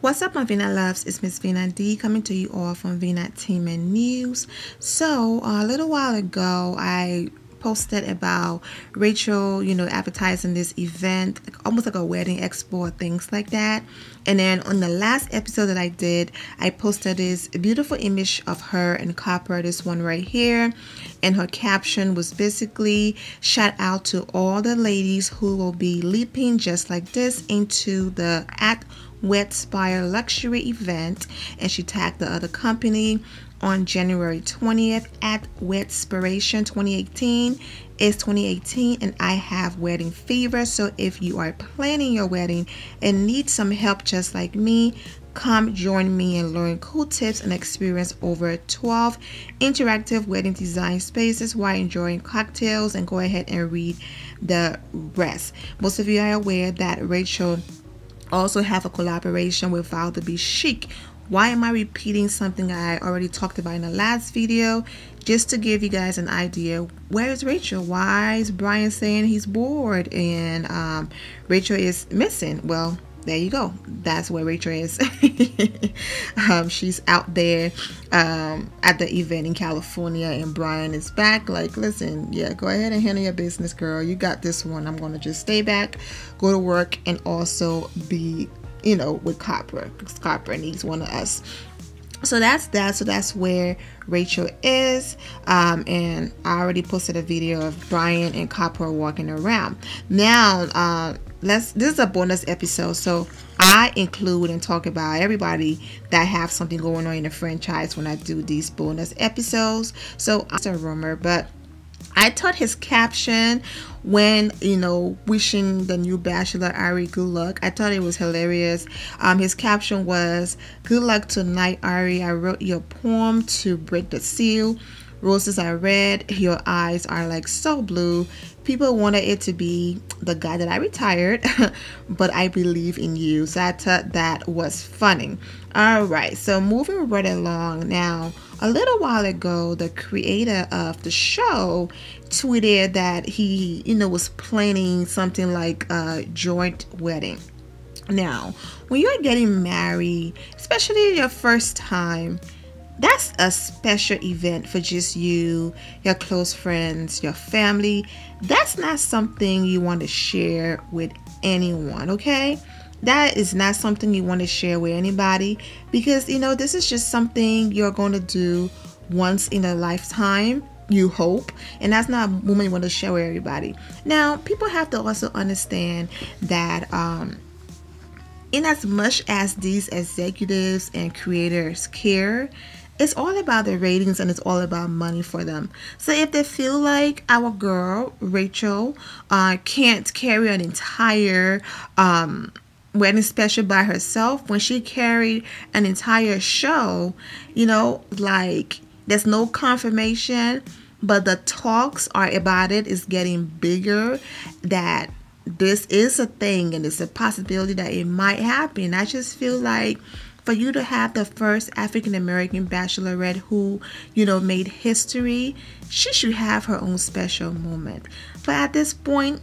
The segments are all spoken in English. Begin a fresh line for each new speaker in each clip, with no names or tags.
What's up, my Vina loves? It's Miss Vina D coming to you all from Vinatainment News. So a little while ago, I posted about Rachel, advertising this event, almost like a wedding expo, things like that. And then on the last episode that I did, I posted this beautiful image of her in copper, this one right here. And her caption was basically, shout out to all the ladies who will be leaping just like this into the Wetspire luxury event. And she tagged the other company on January 20th at Wetspiration 2018. It's 2018 and I have wedding fever. So if you are planning your wedding and need some help just like me, come join me and learn cool tips and experience over 12 interactive wedding design spaces while enjoying cocktails, and go ahead and read the rest. Most of you are aware that Rachel also have a collaboration with Val to Be Chic. Why am I repeating something I already talked about in the last video? Just to give you guys an idea, where is Rachel? Why is Bryan saying he's bored and Rachel is missing? Well, there you go. That's where Rachel is. She's out there at the event in California, and Bryan is back. Like, listen, yeah, go ahead and handle your business, girl. You got this one. I'm going to just stay back, go to work, and also be, with Copper, because Copper needs one of us. So that's that. So that's where Rachel is. And I already posted a video of Bryan and Copper walking around. Now, this is a bonus episode, so I include and talk about everybody that have something going on in the franchise when I do these bonus episodes. So it's a rumor, but I thought his caption when, wishing the new Bachelor Ari good luck, I thought it was hilarious. His caption was, "Good luck tonight, Ari. I wrote your poem to break the seal. Roses are red, your eyes are like so blue. People wanted it to be the guy that I retired, but I believe in you." So I thought that was funny. All right, so moving right along now. A little while ago, the creator of the show tweeted that he, was planning something like a joint wedding. Now, when you're getting married, especially your first time, that's a special event for just you, your close friends, your family. That's not something you want to share with anyone, okay? That is not something you want to share with anybody, because, this is just something you're going to do once in a lifetime, you hope, and that's not a moment you want to share with everybody. Now, people have to also understand that in as much as these executives and creators care, it's all about the ratings and it's all about money for them. So if they feel like our girl Rachel can't carry an entire wedding special by herself, when she carried an entire show, like, there's no confirmation, but the talks are about it is getting bigger, that this is a thing and it's a possibility that it might happen. I just feel like for you to have the first African-American bachelorette who, made history, she should have her own special moment. But at this point,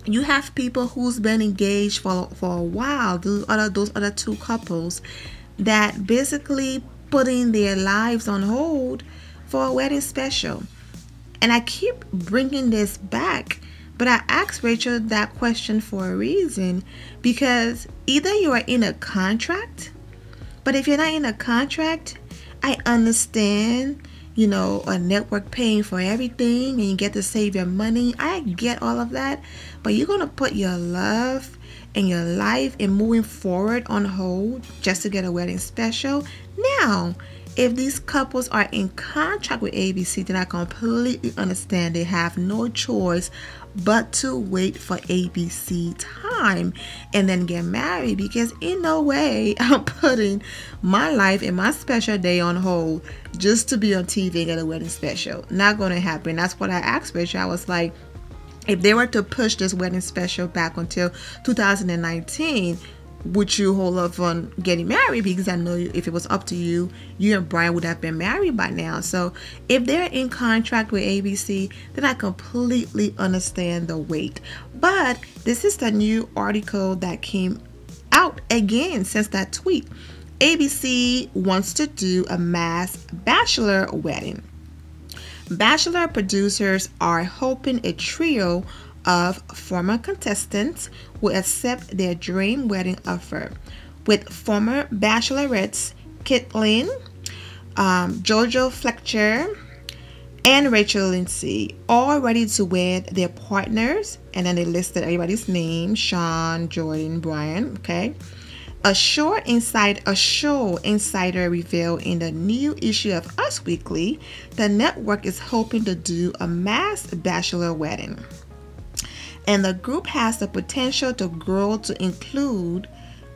you have people who's been engaged for a while, those other two couples that basically putting their lives on hold for a wedding special. And I keep bringing this back, but I asked Rachel that question for a reason, because either you are in a contract, but if you're not in a contract, I understand, a network paying for everything and you get to save your money. I get all of that, but you're going to put your love and your life and moving forward on hold just to get a wedding special. Now, if these couples are in contract with ABC, then I completely understand they have no choice but to wait for ABC time and then get married, because in no way I'm putting my life and my special day on hold just to be on TV and get a wedding special. Not going to happen. That's what I asked Rachel. I was like, if they were to push this wedding special back until 2019, would you hold off on getting married? Because I know if it was up to you, you and Bryan would have been married by now. So if they're in contract with ABC, then I completely understand the wait. But this is the new article that came out again since that tweet. ABC wants to do a mass bachelor wedding. Bachelor producers are hoping a trio of former contestants will accept their dream wedding offer, with former bachelorettes Caitlyn, Jojo Fletcher, and Rachel Lindsay all ready to wed their partners. And then they listed everybody's name: Sean, Jordan, Bryan. Okay. A show insider revealed in the new issue of Us Weekly, the network is hoping to do a mass bachelor wedding, and the group has the potential to grow to include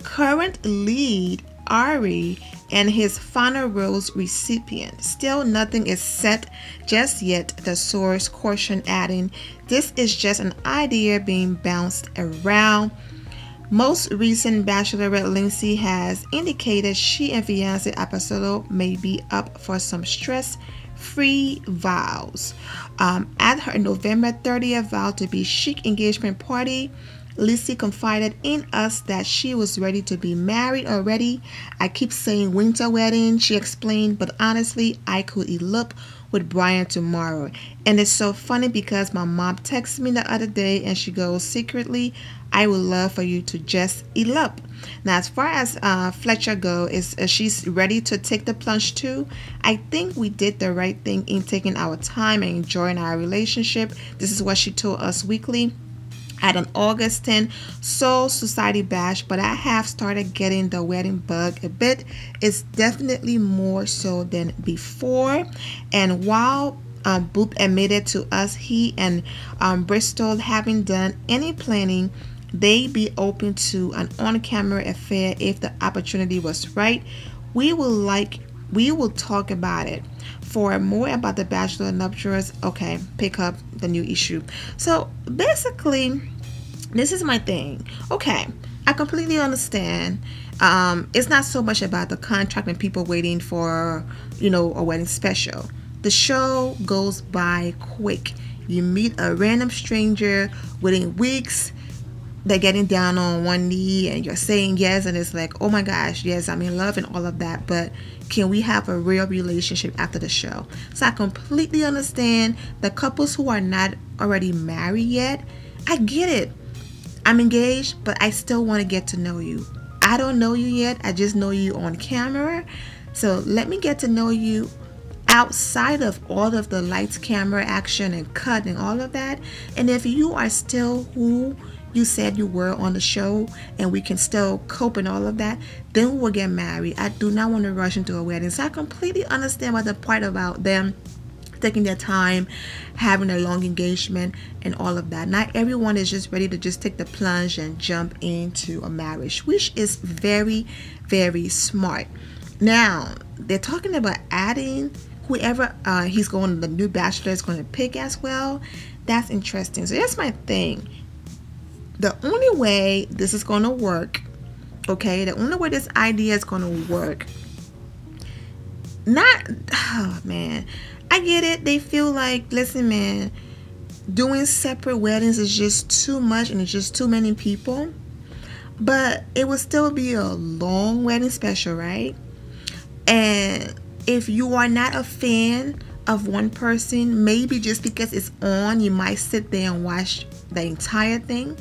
current lead Ari and his final rose recipient. Still, nothing is set just yet, the source cautioned, adding, "This is just an idea being bounced around." Most recent Bachelorette Lindsay has indicated she and fiancé Abasolo may be up for some stress-free vows. At her November 30th vow to be chic engagement party, Lindsay confided in Us that she was ready to be married already. "I keep saying winter wedding," she explained, "but honestly, I could elope with Bryan tomorrow. And it's so funny because my mom texted me the other day and she goes, secretly, I would love for you to just elope." Now, as far as Fletcher goes, she's ready to take the plunge too. "I think we did the right thing in taking our time and enjoying our relationship." This is what she told Us Weekly at an August 10 Soul Society bash, "but I have started getting the wedding bug a bit. It's definitely more so than before." And while Boop admitted to Us he and Bristol haven't done any planning, they be open to an on-camera affair if the opportunity was right. We will talk about it. For more about the Bachelor nuptials, okay, pick up the new issue. So basically, this is my thing. Okay, I completely understand. It's not so much about the contract and people waiting for, a wedding special. The show goes by quick. You meet a random stranger within weeks. They're getting down on one knee and you're saying yes, and it's like, oh my gosh, yes, I'm in love and all of that, but can we have a real relationship after the show? So I completely understand the couples who are not already married yet. I get it. I'm engaged, but I still want to get to know you. I don't know you yet. I just know you on camera. So let me get to know you outside of all of the lights, camera, action, and cut and all of that. And if you are still who you said you were on the show and we can still cope and all of that, then we'll get married. I do not want to rush into a wedding. So I completely understand what the part about them taking their time, having a long engagement and all of that. Not everyone is just ready to just take the plunge and jump into a marriage, which is very, very smart. Now, they're talking about adding whoever the new Bachelor is going to pick as well. That's interesting. So that's my thing. The only way this is going to work, okay, the only way this idea is going to work, oh man, I get it. They feel like, listen man, doing separate weddings is just too much and it's just too many people, but it will still be a long wedding special, right? And if you are not a fan of one person, maybe just because it's on, you might sit there and watch the entire thing.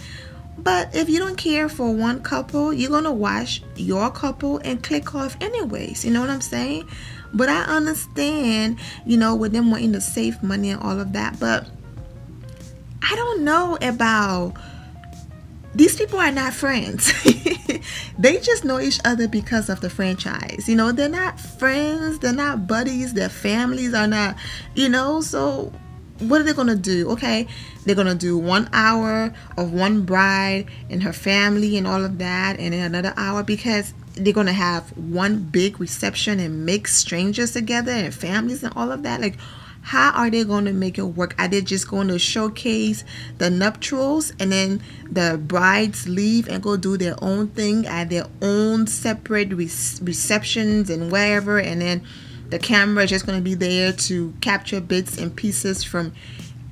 But if you don't care for one couple, you're gonna watch your couple and click off anyways. You know what I'm saying? But I understand, with them wanting to save money and all of that. But I don't know about, these people are not friends. They just know each other because of the franchise. They're not friends. They're not buddies. Their families are not, so what are they going to do? Okay, they're going to do 1 hour of one bride and her family and all of that, and then another hour because they're going to have one big reception and mix strangers together and families and all of that. Like, how are they going to make it work? Are they just going to showcase the nuptials and then the brides leave and go do their own thing at their own separate receptions and wherever, and then the camera is just going to be there to capture bits and pieces from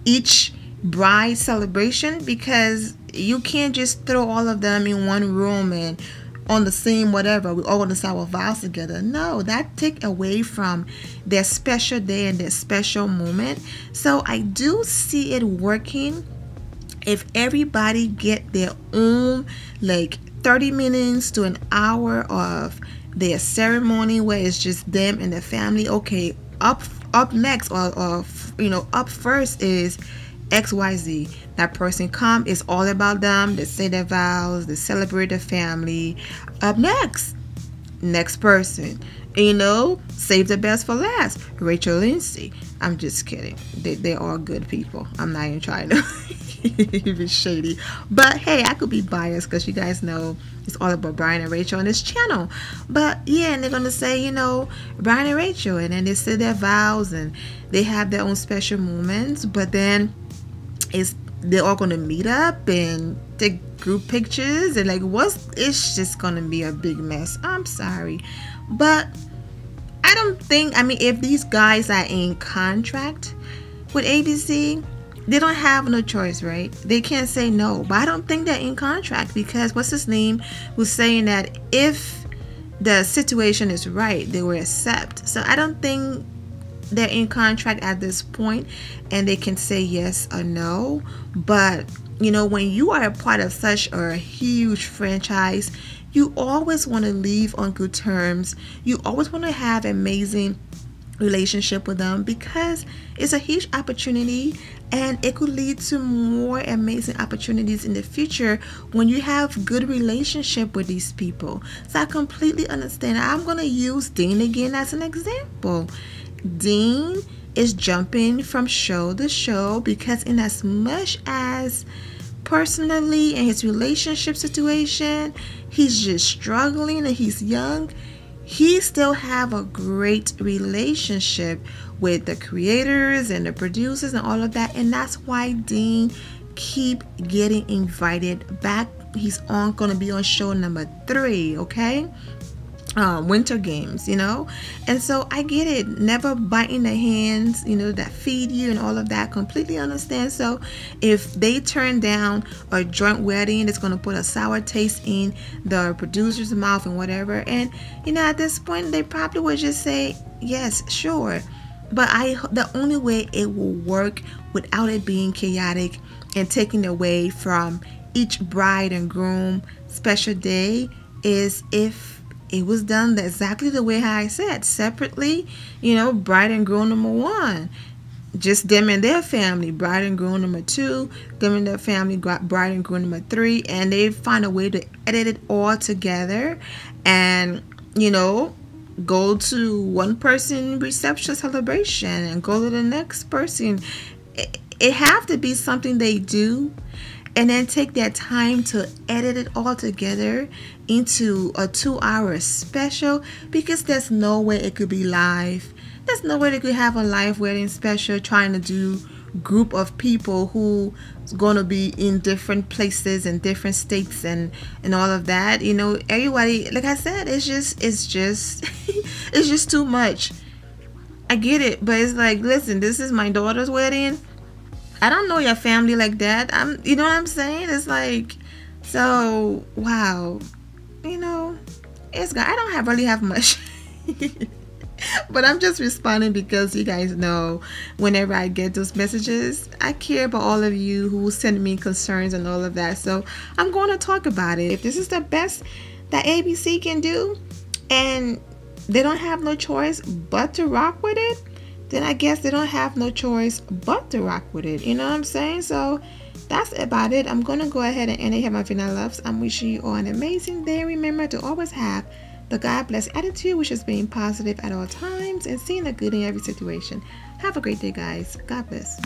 each bride celebration? Because you can't just throw all of them in one room and on the same whatever, we all want to say our vows together. No, that take away from their special day and their special moment. So I do see it working if everybody get their own like 30 minutes to an hour of their ceremony where it's just them and the family. Okay, up next, or up first is XYZ. That person come, it's all about them. They say their vows, they celebrate the family. Up next person, save the best for last. Rachel, Lindsay. I'm just kidding. They're all good people. I'm not even trying to be shady. But hey, I could be biased because you guys know it's all about Bryan and Rachel on this channel. But yeah, and they're going to say, Bryan and Rachel. And then they say their vows and they have their own special moments. But then they're all going to meet up and take group pictures. And like, it's just going to be a big mess. I'm sorry. But I don't think, if these guys are in contract with ABC, they don't have no choice, right? They can't say no. But I don't think they're in contract because what's his name was saying that if the situation is right, they will accept. So I don't think they're in contract at this point and they can say yes or no. But when you are a part of such a huge franchise, you always want to leave on good terms. You always want to have amazing relationship with them because it's a huge opportunity and it could lead to more amazing opportunities in the future when you have good relationship with these people. So I completely understand. I'm going to use Dean again as an example. Dean is jumping from show to show because in as much as personally in his relationship situation he's just struggling and he's young, he still have a great relationship with the creators and the producers and all of that, and that's why Dean keep getting invited back. He's gonna be on show number 3, okay? Winter Games, and so I get it. Never biting the hands, that feed you and all of that. Completely understand. So if they turn down a joint wedding, it's going to put a sour taste in the producer's mouth and whatever. And at this point, they probably would just say yes, sure. But the only way it will work without it being chaotic and taking away from each bride and groom special day is if it was done exactly the way I said, separately, bride and groom number 1, just them and their family, bride and groom number 2, them and their family, bride and groom number 3, and they find a way to edit it all together and, go to one person reception celebration and go to the next person. It have to be something they do and then take their time to edit it all together into a 2-hour special, because there's no way it could be live. There's no way they could have a live wedding special trying to do group of people who's gonna be in different places and different states and all of that. Everybody, like I said, it's just it's just too much. I get it, but it's like, listen, this is my daughter's wedding. I don't know your family like that. You know what I'm saying? It's like, so wow, I don't really have much. But I'm just responding because you guys know whenever I get those messages, I care about all of you who send me concerns and all of that. So I'm going to talk about it. If this is the best that ABC can do and they don't have no choice but to rock with it, then I guess they don't have no choice but to rock with it. You know what I'm saying? So that's about it. I'm going to go ahead and end it here, my Vina loves. I'm wishing you all an amazing day. Remember to always have the God bless attitude, which is being positive at all times and seeing the good in every situation. Have a great day, guys. God bless.